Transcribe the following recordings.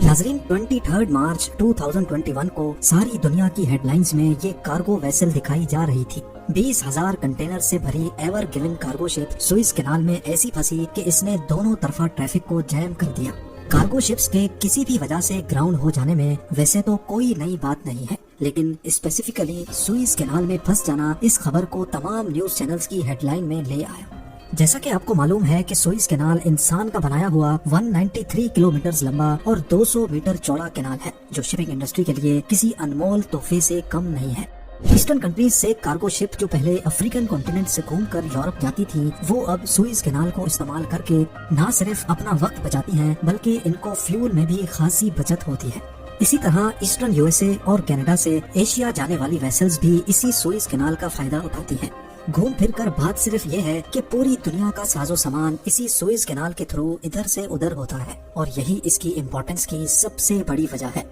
नाजरीन 23 मार्च 2021 को सारी दुनिया की हेडलाइंस में ये कार्गो वेसल दिखाई जा रही थी। 20,000 कंटेनर से भरी ever given cargo ship Swiss canal में ऐसी फंसी कि इसने दोनों तरफा ट्रैफिक को जैम कर दिया। कार्गो शिप्स के किसी भी वजह से ग्राउंड हो जाने में वैसे तो कोई नई बात नहीं है, लेकिन स्पेसिफिकली सुइज कैनाल में फंस जाना इस खबर को तमाम न्यूज चैनल्स की हेडलाइन में ले आया। जैसा कि आपको मालूम है कि सुइज कैनाल इंसान का बनाया हुआ 193 किलोमीटर लंबा और 200 मीटर चौड़ा कैनाल है, जो शिपिंग इंडस्ट्री के लिए किसी अनमोल तोहफे से कम नहीं है। ईस्टर्न कंट्रीज से कार्गो शिप जो पहले अफ्रीकन कॉन्टिनेंट से घूमकर यूरोप जाती थी, वो अब सुइज कैनाल को इस्तेमाल करके न सिर्फ अपना वक्त बचाती हैं, बल्कि इनको फ्यूल में भी खासी बचत होती है। इसी तरह ईस्टर्न यूएसए और कनाडा से एशिया जाने वाली वेसल्स भी इसी सुइज कैनाल का फायदा उठाती हैं। घूम फिर कर बात सिर्फ ये है कि पूरी दुनिया का साजो सामान इसी सुइज कैनाल के थ्रू इधर से उधर होता है, और यही इसकी इम्पोर्टेंस की सबसे बड़ी वजह है।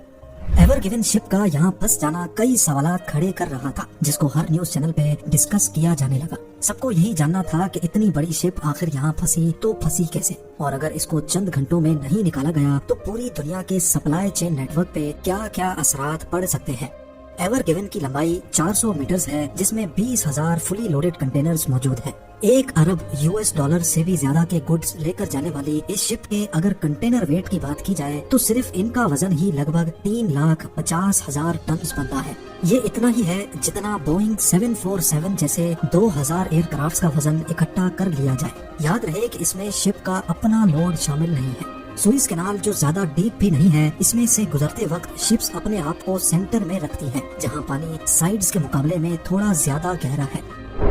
एवर गिवन शिप का यहाँ फंस जाना कई सवालात खड़े कर रहा था, जिसको हर न्यूज चैनल पे डिस्कस किया जाने लगा। सबको यही जानना था कि इतनी बड़ी शिप आखिर यहाँ फंसी तो फंसी कैसे, और अगर इसको चंद घंटों में नहीं निकाला गया तो पूरी दुनिया के सप्लाई चेन नेटवर्क पे क्या क्या असरात पड़ सकते हैं। एवर गिवन की लंबाई 400 मीटर्स है, जिसमें 20,000 फुली लोडेड कंटेनर्स मौजूद हैं। 1 अरब यूएस डॉलर से भी ज्यादा के गुड्स लेकर जाने वाली इस शिप के अगर कंटेनर वेट की बात की जाए तो सिर्फ इनका वजन ही लगभग 3,50,000 टन बनता है। ये इतना ही है जितना बोइंग 747 जैसे 2000 एयरक्राफ्ट का वजन इकट्ठा कर लिया जाए। याद रहे कि इसमें शिप का अपना लोड शामिल नहीं है। सुइज कैनाल जो ज्यादा डीप भी नहीं है, इसमें से गुजरते वक्त शिप्स अपने आप को सेंटर में रखती हैं, जहां पानी साइड्स के मुकाबले में थोड़ा ज्यादा गहरा है।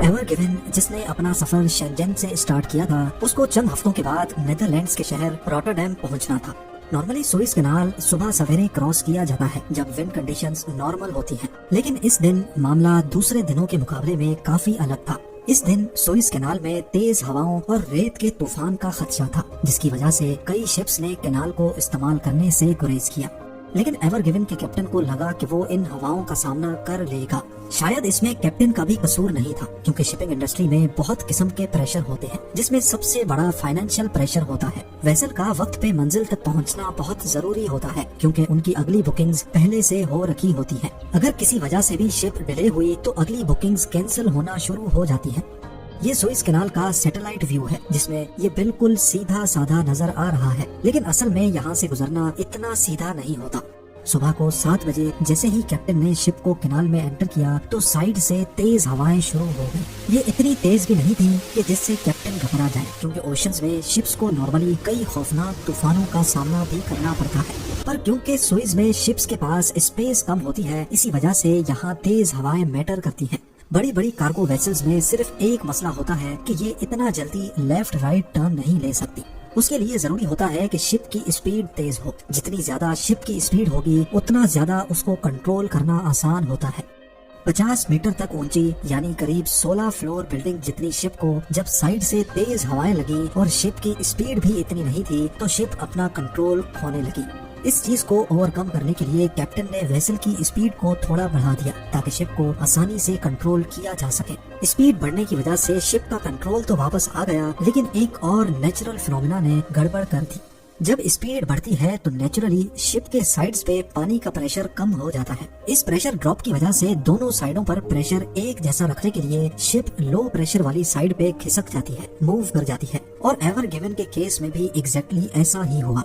एवर गिवन जिसने अपना सफर शेंजन से स्टार्ट किया था, उसको चंद हफ्तों के बाद नेदरलैंड्स के शहर रॉटरडैम पहुंचना था। नॉर्मली सुइज कैनाल सुबह सवेरे क्रॉस किया जाता है जब विंड कंडीशंस नॉर्मल होती हैं, लेकिन इस दिन मामला दूसरे दिनों के मुकाबले में काफी अलग था। इस दिन सुइज कैनाल में तेज हवाओं और रेत के तूफान का खदशा था, जिसकी वजह से कई शिप्स ने कैनाल को इस्तेमाल करने से गुरेज किया। लेकिन एवर गिवन के कैप्टन को लगा कि वो इन हवाओं का सामना कर लेगा। शायद इसमें कैप्टन का भी कसूर नहीं था, क्योंकि शिपिंग इंडस्ट्री में बहुत किस्म के प्रेशर होते हैं, जिसमें सबसे बड़ा फाइनेंशियल प्रेशर होता है। वेसल का वक्त पे मंजिल तक पहुंचना बहुत जरूरी होता है, क्योंकि उनकी अगली बुकिंग्स पहले से हो रखी होती हैं। अगर किसी वजह से भी शिप डिले हुई तो अगली बुकिंग्स कैंसिल होना शुरू हो जाती हैं। ये सुइज कैनाल का सैटेलाइट व्यू है, जिसमें ये बिल्कुल सीधा साधा नजर आ रहा है, लेकिन असल में यहाँ से गुजरना इतना सीधा नहीं होता। सुबह को 7 बजे जैसे ही कैप्टन ने शिप को कैनाल में एंटर किया तो साइड से तेज हवाएं शुरू हो गई। ये इतनी तेज भी नहीं थी कि जिससे कैप्टन घबरा जाए, क्योंकि ओशंस में शिप्स को नॉर्मली कई खौफनाक तूफानों का सामना भी करना पड़ता है, पर क्योंकि सुइज में शिप्स के पास स्पेस कम होती है, इसी वजह से यहाँ तेज हवाएं मैटर करती हैं। बड़ी बड़ी कार्गो वेसल्स में सिर्फ एक मसला होता है कि ये इतना जल्दी लेफ्ट राइट टर्न नहीं ले सकती। उसके लिए जरूरी होता है कि शिप की स्पीड तेज हो। जितनी ज्यादा शिप की स्पीड होगी, उतना ज्यादा उसको कंट्रोल करना आसान होता है। 50 मीटर तक ऊंची यानी करीब 16 फ्लोर बिल्डिंग जितनी शिप को जब साइड से तेज हवाएं लगी और शिप की स्पीड भी इतनी नहीं थी, तो शिप अपना कंट्रोल खोने लगी। इस चीज को ओवरकम करने के लिए कैप्टन ने वेसल की स्पीड को थोड़ा बढ़ा दिया, ताकि शिप को आसानी से कंट्रोल किया जा सके। स्पीड बढ़ने की वजह से शिप का कंट्रोल तो वापस आ गया, लेकिन एक और नेचुरल फिनोमेना ने गड़बड़ कर दी। जब स्पीड बढ़ती है तो नेचुरली शिप के साइड्स पे पानी का प्रेशर कम हो जाता है। इस प्रेशर ड्रॉप की वजह से दोनों साइडों पर प्रेशर एक जैसा रखने के लिए शिप लो प्रेशर वाली साइड पे खिसक जाती है, मूव कर जाती है, और एवर गिवन के केस में भी एग्जैक्टली ऐसा ही हुआ।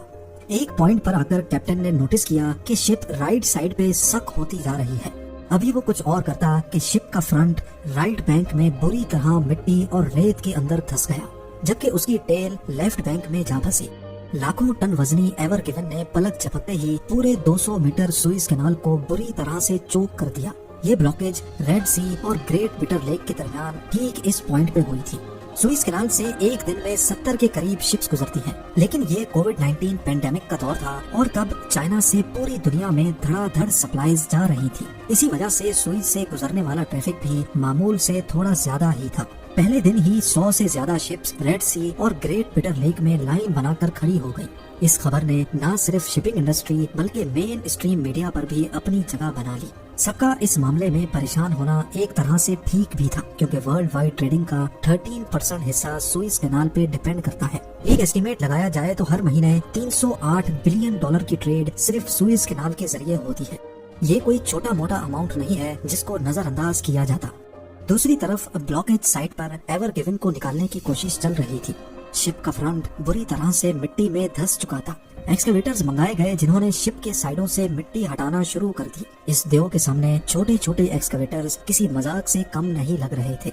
एक पॉइंट पर आकर कैप्टन ने नोटिस किया कि शिप राइट साइड पे सक होती जा रही है। अभी वो कुछ और करता कि शिप का फ्रंट राइट बैंक में बुरी तरह मिट्टी और रेत के अंदर धंस गया, जबकि उसकी टेल लेफ्ट बैंक में जा फंसी। लाखों टन वजनी एवर गिवन ने पलक झपकते ही पूरे 200 मीटर सुइज कैनाल को बुरी तरह से चोक कर दिया। ये ब्लॉकेज रेड सी और ग्रेट बिटर लेक के दरमियान ठीक इस पॉइंट पे हुई थी। सुइज कैनाल से एक दिन में 70 के करीब शिप्स गुजरती हैं, लेकिन ये कोविड-19 पेंडेमिक का दौर था और तब चाइना से पूरी दुनिया में धड़ाधड़ सप्लाईज जा रही थी। इसी वजह से सुइज से गुजरने वाला ट्रैफिक भी मामूल से थोड़ा ज्यादा ही था। पहले दिन ही 100 से ज्यादा शिप्स रेड सी और ग्रेट पीटर लेक में लाइन बनाकर खड़ी हो गई। इस खबर ने न सिर्फ शिपिंग इंडस्ट्री बल्कि मेन स्ट्रीम मीडिया पर भी अपनी जगह बना ली। सबका इस मामले में परेशान होना एक तरह से ठीक भी था, क्योंकि वर्ल्ड वाइड ट्रेडिंग का 13% हिस्सा सुइज कैनाल पे डिपेंड करता है। एक एस्टीमेट लगाया जाए तो हर महीने 308 बिलियन डॉलर की ट्रेड सिर्फ सुइज कैनाल के जरिए होती है। ये कोई छोटा मोटा अमाउंट नहीं है जिसको नजरअंदाज किया जाता। दूसरी तरफ ब्लॉकेज साइट पर एवर गिवन को निकालने की कोशिश चल रही थी। शिप का फ्रंट बुरी तरह से मिट्टी में धंस चुका था। एक्सकेवेटर्स मंगाए गए जिन्होंने शिप के साइडों से मिट्टी हटाना शुरू कर दी। इस देव के सामने छोटे छोटे एक्सकेवेटर्स किसी मजाक से कम नहीं लग रहे थे।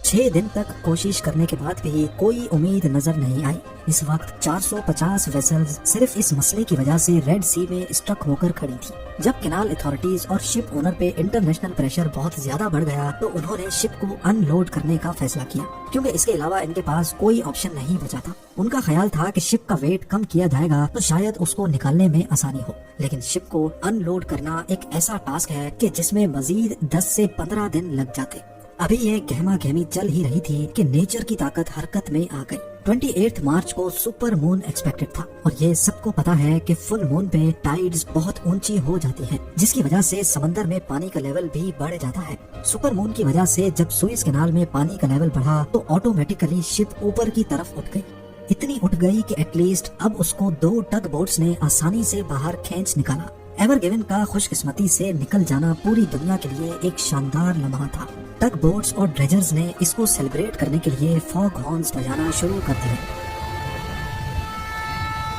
6 दिन तक कोशिश करने के बाद भी कोई उम्मीद नजर नहीं आई। इस वक्त 450 वेसल्स सिर्फ इस मसले की वजह से रेड सी में स्टक होकर खड़ी थी। जब कैनाल अथॉरिटीज और शिप ओनर पे इंटरनेशनल प्रेशर बहुत ज्यादा बढ़ गया तो उन्होंने शिप को अनलोड करने का फैसला किया, क्योंकि इसके अलावा इनके पास कोई ऑप्शन नहीं बचा था। उनका ख्याल था कि शिप का वेट कम किया जाएगा तो शायद उसको निकालने में आसानी हो, लेकिन शिप को अनलोड करना एक ऐसा टास्क है कि जिसमें मजीद 10 से 15 दिन लग जाते। अभी ये गहमा गहमी चल ही रही थी कि नेचर की ताकत हरकत में आ गई। 28 मार्च को सुपर मून एक्सपेक्टेड था और ये सबको पता है कि फुल मून पे टाइड्स बहुत ऊंची हो जाती है, जिसकी वजह से समंदर में पानी का लेवल भी बढ़ जाता है। सुपर मून की वजह से जब सुइज कैनाल में पानी का लेवल बढ़ा तो ऑटोमेटिकली शिप ऊपर की तरफ उठ गई। इतनी उठ गई कि एटलीस्ट अब उसको 2 टग बोट्स ने आसानी से बाहर खींच निकाला। एवर गिवन का खुशकिस्मती से निकल जाना पूरी दुनिया के लिए एक शानदार लम्हा था। टग बोट्स और ड्रेजर्स ने इसको सेलिब्रेट करने के लिए फॉग हॉर्न्स बजाना शुरू कर दिए।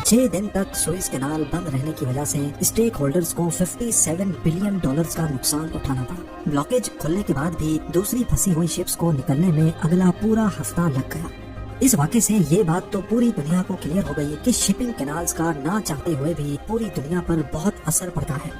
6 दिन तक सुइज कैनाल बंद रहने की वजह से स्टेक होल्डर्स को 57 बिलियन डॉलर्स का नुकसान उठाना पड़ा। ब्लॉकेज खुलने के बाद भी दूसरी फंसी हुई शिप्स को निकलने में अगला पूरा हफ्ता लग गया। इस वाक़े से ये बात तो पूरी दुनिया को क्लियर हो गई कि शिपिंग कैनाल्स का ना चाहते हुए भी पूरी दुनिया पर बहुत असर पड़ता है।